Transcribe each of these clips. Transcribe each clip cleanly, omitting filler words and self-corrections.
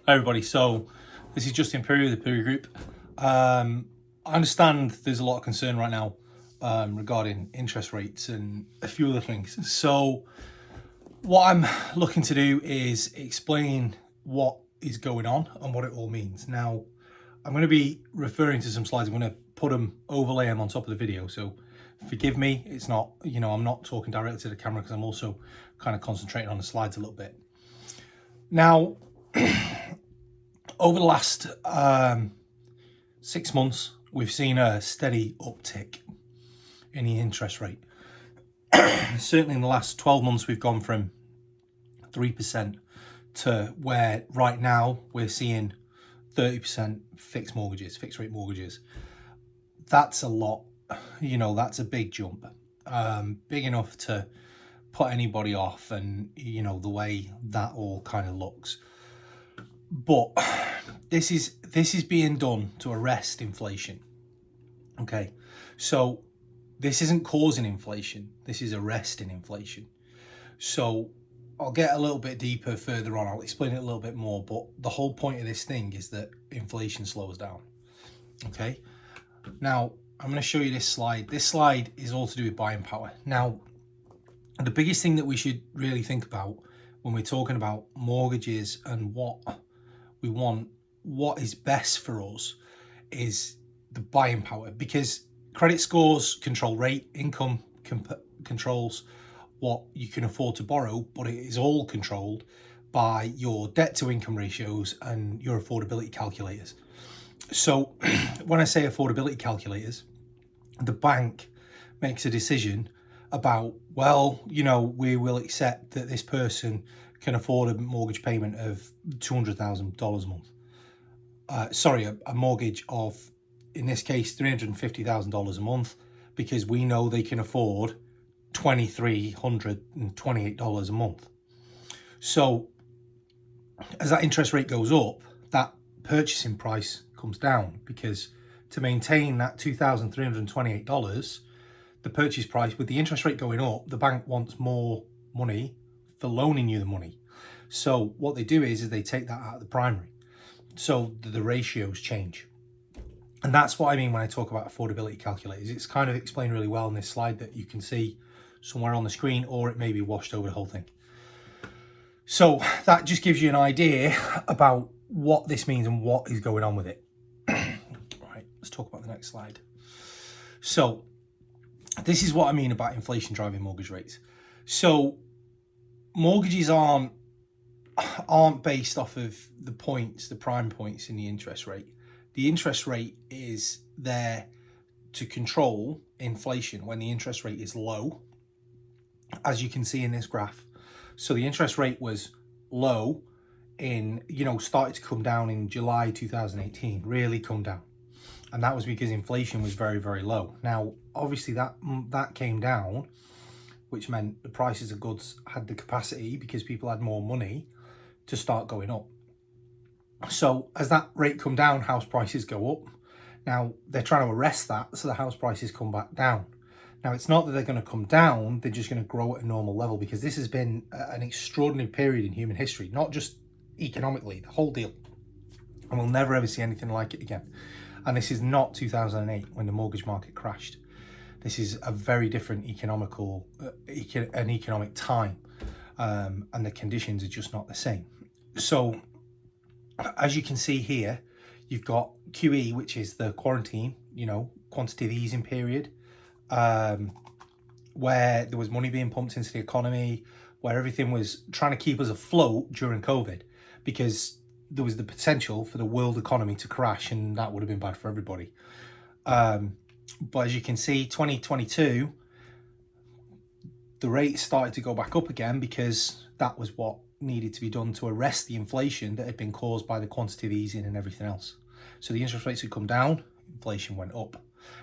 Hi everybody, so this is Justin Perry with the Perry Group. I understand there's a lot of concern right now regarding interest rates and a few other things. So what I'm looking to do is explain what is going on and what it all means. Now, I'm going to be referring to some slides. I'm going to put them, overlay them on top of the video. So forgive me, it's not, I'm not talking directly to the camera because I'm also kind of concentrating on the slides a little bit. Now, over the last 6 months, we've seen a steady uptick in the interest rate. Certainly in the last 12 months, we've gone from 3% to where right now we're seeing 30% fixed rate mortgages. That's a lot, that's a big jump, big enough to put anybody off, and the way that all kind of looks. But this is being done to arrest inflation. Okay, so this isn't causing inflation, this is arresting inflation. So I'll get a little bit deeper further on, I'll explain it a little bit more, but the whole point of this thing is that inflation slows down. Okay, now I'm going to show you this slide. This slide is all to do with buying power. Now, the biggest thing that we should really think about when we're talking about mortgages and what we want, what is best for us, is the buying power, because credit scores control rate, income controls what you can afford to borrow, but it is all controlled by your debt to income ratios and your affordability calculators. So when I say affordability calculators, the bank makes a decision about, well, we will accept that this person can afford a mortgage payment of $200,000 a month. A mortgage of, in this case, $350,000 a month, because we know they can afford $2,328 a month. So as that interest rate goes up, that purchasing price comes down, because to maintain that $2,328, the purchase price, with the interest rate going up, the bank wants more money for loaning you the money. So what they do is they take that out of the primary. So the ratios change. And that's what I mean when I talk about affordability calculators. It's kind of explained really well in this slide that you can see somewhere on the screen, or it may be washed over the whole thing. So that just gives you an idea about what this means and what is going on with it. Right, let's talk about the next slide. So this is what I mean about inflation driving mortgage rates. So mortgages aren't based off of the prime points in the interest rate. The interest rate is there to control inflation when the interest rate is low, as you can see in this graph. So the interest rate was low started to come down in July 2018, really come down. And that was because inflation was very, very low. Now, obviously that came down, which meant the prices of goods had the capacity, because people had more money, to start going up. So as that rate come down, house prices go up. Now they're trying to arrest that, so the house prices come back down. Now it's not that they're going to come down, they're just going to grow at a normal level, because this has been an extraordinary period in human history, not just economically, the whole deal. And we'll never ever see anything like it again. And this is not 2008 when the mortgage market crashed. This is a very different economic time, and the conditions are just not the same. So as you can see here, you've got QE, which is the quarantine, quantitative easing period, where there was money being pumped into the economy, where everything was trying to keep us afloat during COVID, because there was the potential for the world economy to crash, and that would have been bad for everybody. But as you can see, 2022, the rates started to go back up again, because that was what needed to be done to arrest the inflation that had been caused by the quantitative easing and everything else. So the interest rates had come down, inflation went up.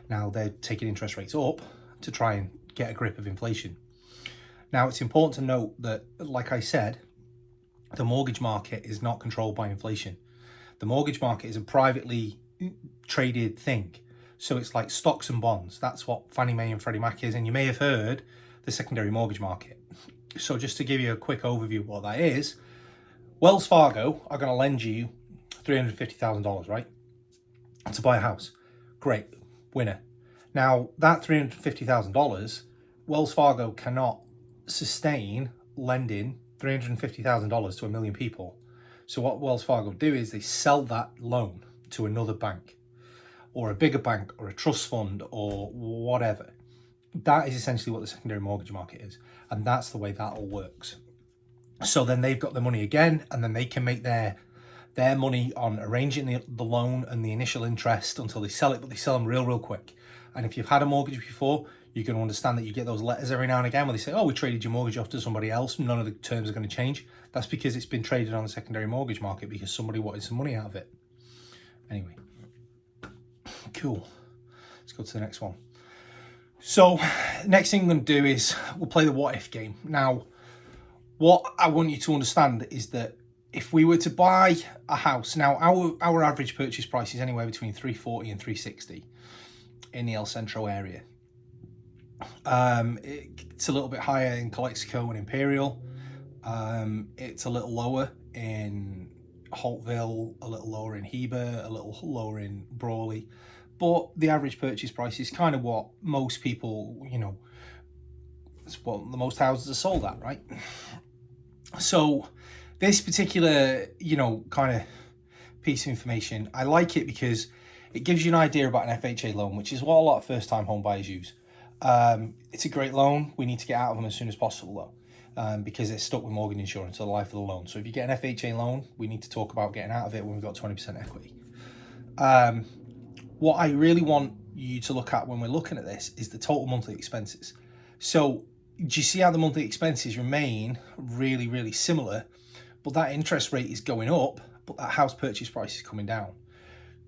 Now they're taking interest rates up to try and get a grip of inflation. Now it's important to note that, like I said, the mortgage market is not controlled by inflation. The mortgage market is a privately traded thing. So it's like stocks and bonds. That's what Fannie Mae and Freddie Mac is. And you may have heard the secondary mortgage market. So just to give you a quick overview of what that is, Wells Fargo are going to lend you $350,000, right, to buy a house. Great, winner. Now, that $350,000, Wells Fargo cannot sustain lending $350,000 to a million people. So what Wells Fargo do is they sell that loan to another bank or a bigger bank or a trust fund or whatever. That is essentially what the secondary mortgage market is. And that's the way that all works. So then they've got the money again, and then they can make their money on arranging the loan and the initial interest until they sell it, but they sell them real quick. And if you've had a mortgage before, you're going to understand that you get those letters every now and again where they say, oh, we traded your mortgage off to somebody else. None of the terms are going to change. That's because it's been traded on the secondary mortgage market because somebody wanted some money out of it. Anyway, cool. Let's go to the next one. So next thing I'm going to do is we'll play the what if game. Now, what I want you to understand is that if we were to buy a house, now our average purchase price is anywhere between 340 and 360 in the El Centro area. It's a little bit higher in Calexico and Imperial. It's a little lower in Holtville, a little lower in Heber, a little lower in Brawley. But the average purchase price is kind of what most people, it's what the most houses are sold at, right? So this particular, kind of piece of information, I like it because it gives you an idea about an FHA loan, which is what a lot of first-time home buyers use. It's a great loan. We need to get out of them as soon as possible, though, because it's stuck with mortgage insurance for the life of the loan. So if you get an FHA loan, we need to talk about getting out of it when we've got 20% equity. What I really want you to look at when we're looking at this is the total monthly expenses. So do you see how the monthly expenses remain really similar, but that interest rate is going up, but that house purchase price is coming down?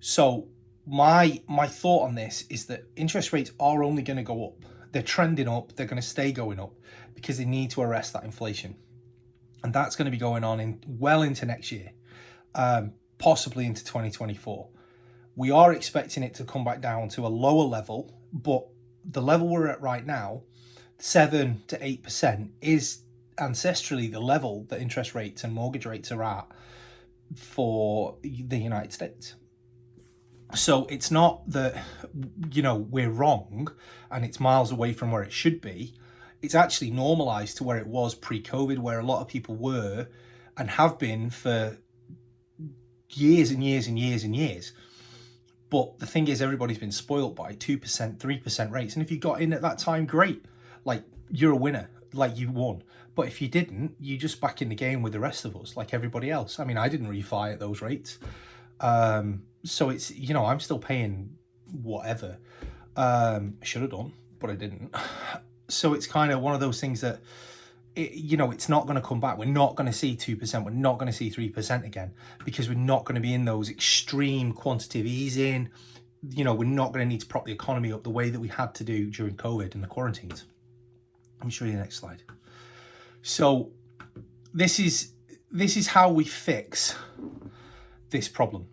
So my thought on this is that interest rates are only going to go up. They're trending up. They're going to stay going up because they need to arrest that inflation. And that's going to be going on well into next year, possibly into 2024. We are expecting it to come back down to a lower level, but the level we're at right now, 7 to 8%, is ancestrally the level that interest rates and mortgage rates are at for the United States. So it's not that, we're wrong and it's miles away from where it should be. It's actually normalized to where it was pre-COVID, where a lot of people were and have been for years and years and years and years. But the thing is, everybody's been spoiled by 2%, 3% rates. And if you got in at that time, great. Like, you're a winner. Like, you won. But if you didn't, you just back in the game with the rest of us, like everybody else. I mean, I didn't refi at those rates. So it's, I'm still paying whatever. I should have done, but I didn't. So it's kind of one of those things that, it's not going to come back. We're not going to see 2%. We're not going to see 3% again because we're not going to be in those extreme quantitative easing. We're not going to need to prop the economy up the way that we had to do during COVID and the quarantines. Let me show you the next slide. So this is how we fix this problem.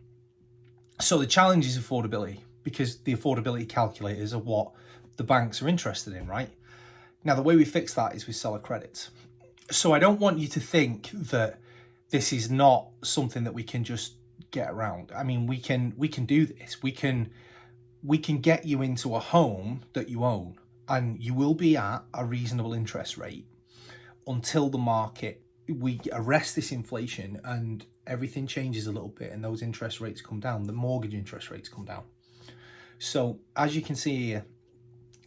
So the challenge is affordability, because the affordability calculators are what the banks are interested in, right? Now, the way we fix that is with seller credits. So I don't want you to think that this is not something that we can just get around. I mean, we can do this. We can get you into a home that you own, and you will be at a reasonable interest rate until we arrest this inflation and everything changes a little bit and those interest rates come down, the mortgage interest rates come down. So as you can see here,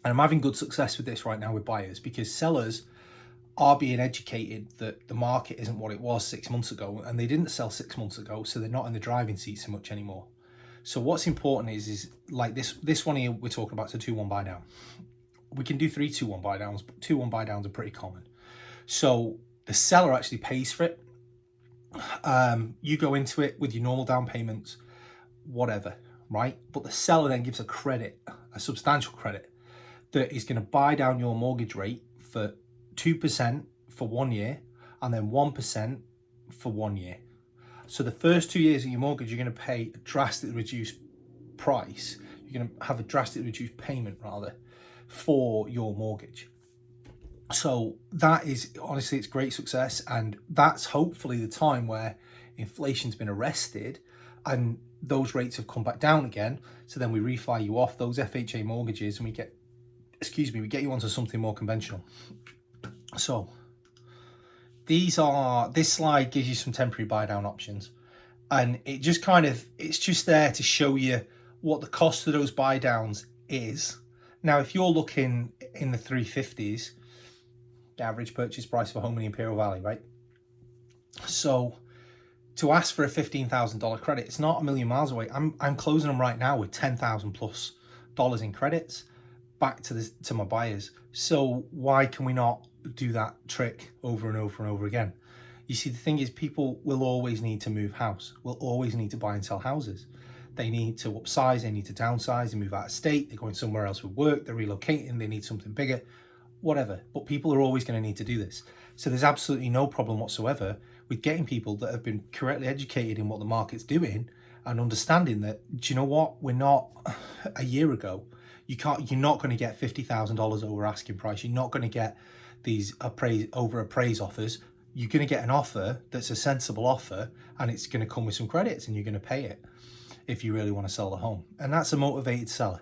and I'm having good success with this right now with buyers, because sellers are being educated that the market isn't what it was 6 months ago, and they didn't sell 6 months ago, so they're not in the driving seat so much anymore. So what's important is like this one here we're talking about, it's a 2-1 buy down. We can do 3 2-1 buy downs, but 2-1 buy downs are pretty common. So the seller actually pays for it. You go into it with your normal down payments, whatever, right? But the seller then gives a credit, a substantial credit, that is going to buy down your mortgage rate for 2% for 1 year and then 1% for 1 year. So the first 2 years of your mortgage, you're going to pay a drastically reduced price. You're going to have a drastically reduced payment, rather, for your mortgage. So that is, honestly, it's great success, and that's hopefully the time where inflation's been arrested and those rates have come back down again. So then we refi you off those FHA mortgages and we get, we get you onto something more conventional. So this slide gives you some temporary buy down options, and it just it's just there to show you what the cost of those buy downs is. Now, if you're looking in the 350s, the average purchase price for a home in the Imperial Valley, right? So to ask for a $15,000 credit, it's not a million miles away. I'm closing them right now with $10,000 plus in credits back to my buyers. So why can we not do that trick over and over and over again? You see, the thing is, people will always need to move house, will always need to buy and sell houses. They need to upsize, they need to downsize, they move out of state, they're going somewhere else with work, they're relocating, they need something bigger, whatever. But people are always going to need to do this. So there's absolutely no problem whatsoever with getting people that have been correctly educated in what the market's doing and understanding that, do you know what, we're not a year ago. You're not going to get $50,000 over asking price. You're not going to get these over appraise offers. You're going to get an offer that's a sensible offer, and it's going to come with some credits, and you're going to pay it if you really want to sell the home. And that's a motivated seller.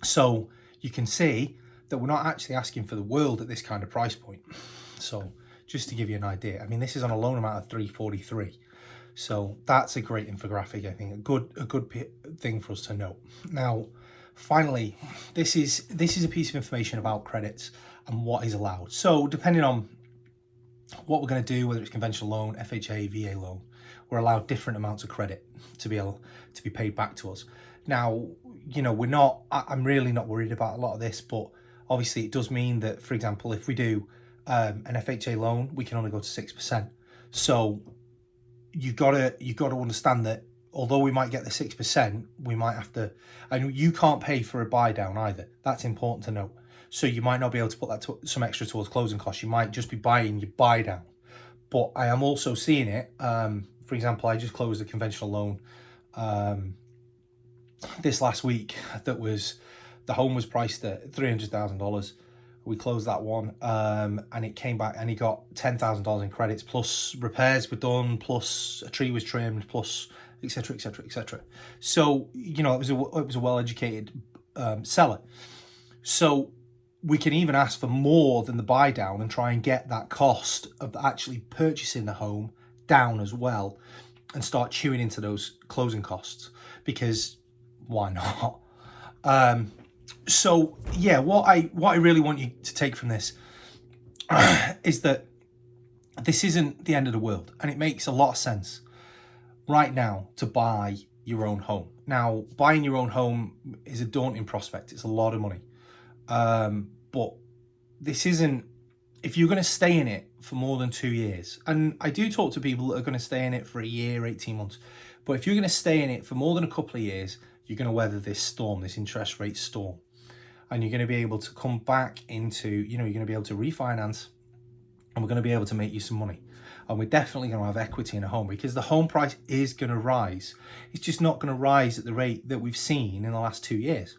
So you can see that we're not actually asking for the world at this kind of price point. So just to give you an idea, I mean, this is on a loan amount of 343. So that's a great infographic, I think, a good thing for us to note. Now, finally, this is a piece of information about credits and what is allowed. So depending on what we're going to do, whether it's conventional loan, FHA, VA loan, we're allowed different amounts of credit to be able to be paid back to us. Now, you know, I'm really not worried about a lot of this, but obviously it does mean that, for example, if we do an FHA loan, we can only go to 6%. So you gotta understand that although we might get the 6%, we might have to, and you can't pay for a buy down either. That's important to note. So you might not be able to put that some extra towards closing costs. You might just be buying your buy down. But I am also seeing it. For example, I just closed a conventional loan this last week. The home was priced at $300,000. We closed that one, and it came back, and he got $10,000 in credits, plus repairs were done, plus a tree was trimmed, plus etc. etc. etc. So you know, it was a well-educated seller. So we can even ask for more than the buy down and try and get that cost of actually purchasing the home down as well, and start chewing into those closing costs, because why not? So yeah, what I really want you to take from this is that this isn't the end of the world, and it makes a lot of sense right now to buy your own home. Now, buying your own home is a daunting prospect. It's a lot of money. But this isn't, if you're going to stay in it for more than 2 years, and I do talk to people that are going to stay in it for a year, 18 months, but if you're going to stay in it for more than a couple of years, you're going to weather this storm, this interest rate storm, and you're going to be able to come back into, you know, you're going to be able to refinance, and we're going to be able to make you some money. And we're definitely going to have equity in a home, because the home price is going to rise. It's just not going to rise at the rate that we've seen in the last 2 years.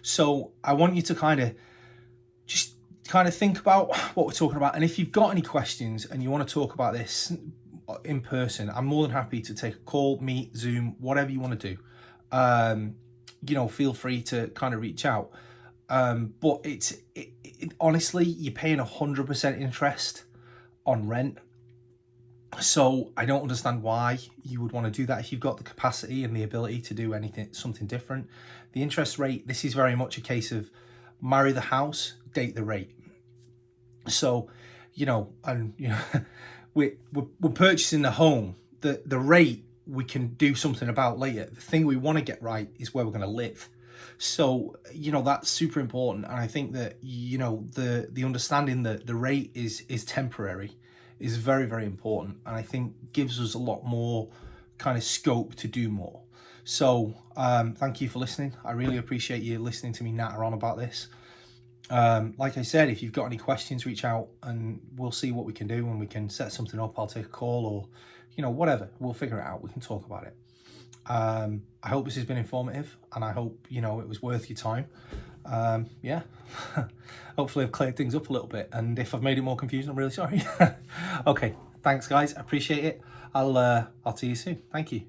So I want you to kind of think about what we're talking about. And if you've got any questions and you want to talk about this in person, I'm more than happy to take a call, meet, Zoom, whatever you want to do. You know, feel free to kind of reach out. But honestly, you're paying 100% interest on rent. So I don't understand why you would want to do that if you've got the capacity and the ability to do something different. The interest rate, this is very much a case of marry the house, date the rate. So, you know, and you know, we're purchasing the home. The rate we can do something about later. The thing we want to get right is where we're going to live. So, you know, that's super important. And I think that, you know, the understanding that the rate is temporary is very, very important, and I think gives us a lot more kind of scope to do more. So thank you for listening. I really appreciate you listening to me natter on about this. Like I said, if you've got any questions, reach out and we'll see what we can do, and we can set something up. I'll take a call, or, you know, whatever. We'll figure it out. We can talk about it. I hope this has been informative, and I hope, you know, it was worth your time. yeah, hopefully I've cleared things up a little bit, and if I've made it more confusing, I'm really sorry. Okay, thanks guys, I appreciate it. I'll see you soon. Thank you.